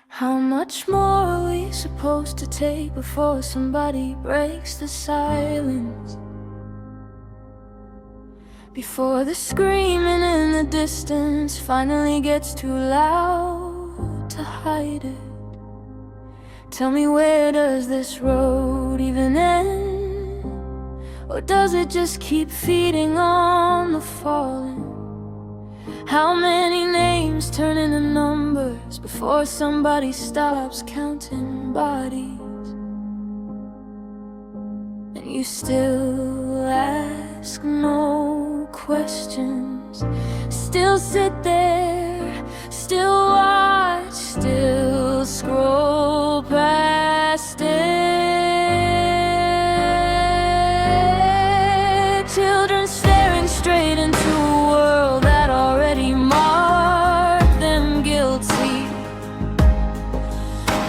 How much more are we supposed to take before somebody breaks the silence? Before the screaming in the distance finally gets too loud to hide it. Tell me, where does this road even end? Or does it just keep feeding on the fallen? How many names turn into numbers before somebody stops counting bodies? And you still ask no questions, still sit there, still watch, still scroll past it. Children staring straight into a world that already marked them guilty.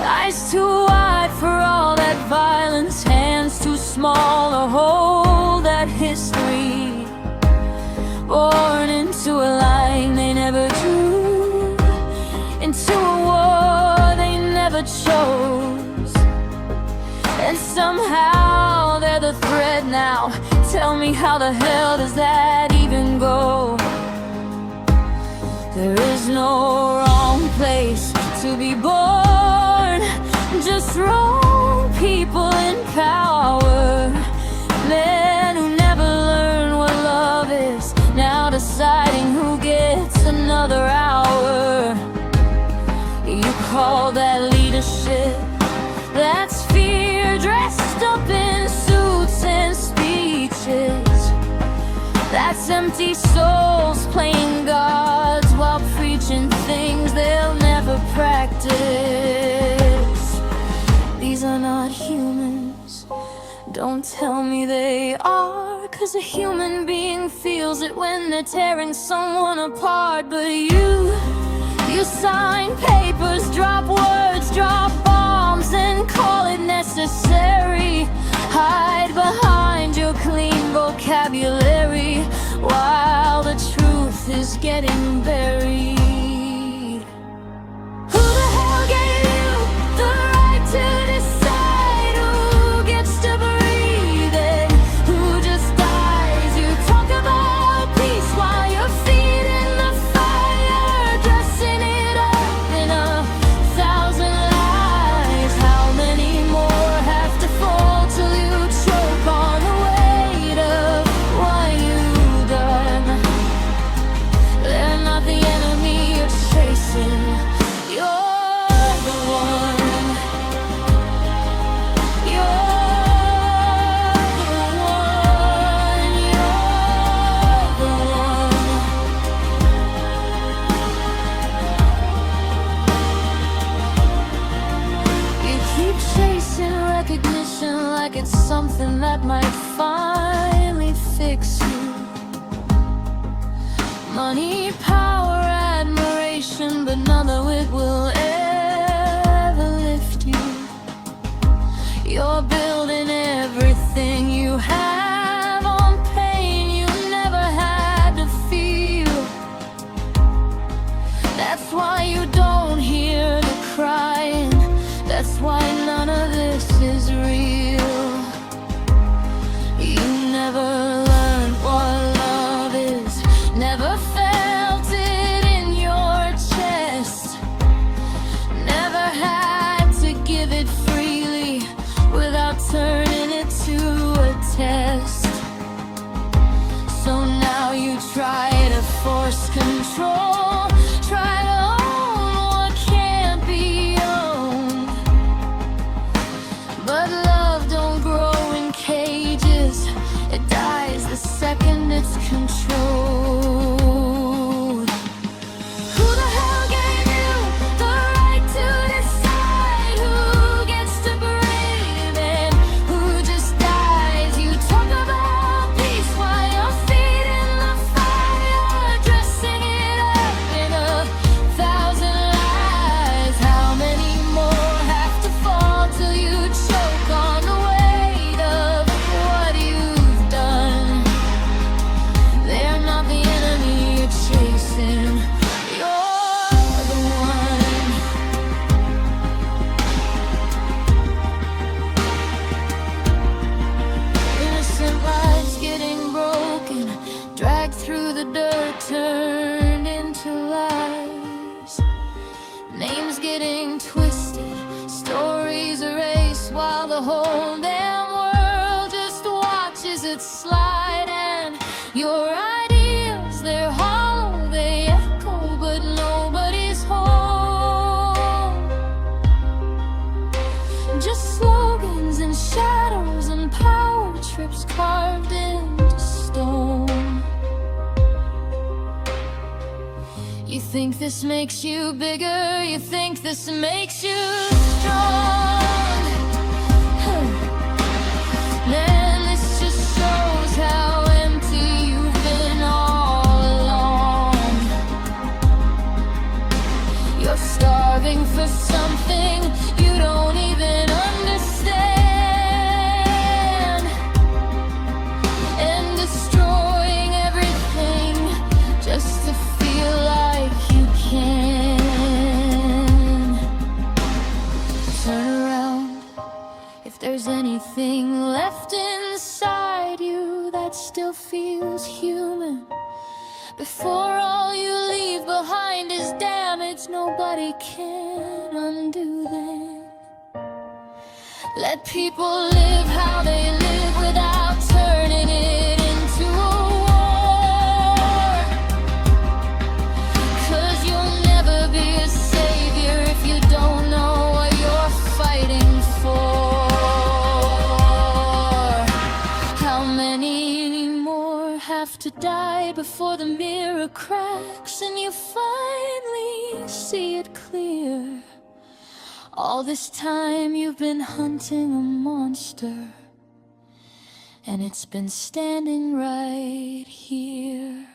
Eyes too wide for all that violence, hands too small to hold that history. Born into a line they never drew, into a war they never chose. And somehow they're the thread now. Tell me, how the hell does that even go? There is no wrong place to be born, just wrong people in power. Men who never learn what love is, now deciding who gets another hour. You call that leadership? That's fear dressed up in suits and speeches. That's empty souls playing gods while preaching things they'll never practice. These are not humans. Don't tell me they are, 'cause a human being feels it when they're tearing someone apart. But you sign papers, drop words, drop bombs, and call it necessary. Hide behind your clean vocabulary while the truth is getting buried. Who the hell gave you the right to decide who gets to breathe and who just dies? You talk about peace while your feet in the fire, dressing it up in 1,000 lies. How many more have to fall till you choke on the weight of what you've done? They're not the enemy you're chasing. You're the one. You're the one. You're the one. You keep chasing recognition like it's something that might finally fix you. Money, power, admiration, but none of it will ever lift you. You're building everything you have on pain you never had to feel. That's why you don't hear the crying. That's why none of this is real. You never learned what love is, never felt it in your chest, never had to give it freely without turning it to a test. So now you try to force control, try to think this makes you bigger, you think this makes you strong. Man, this just shows how empty you've been all along. You're starving for something you don't even understand, and destroying everything just to feel like you can. Turn around, if there's anything left inside you that still feels human, before all you leave behind is damage nobody can undo then. Let people live how they live without turning it into a war, 'cause you'll never be a savior if you don't know what you're fighting for. How many more have to die before the mirror cracks and you finally see it clear? All this time you've been hunting a monster, and it's been standing right here.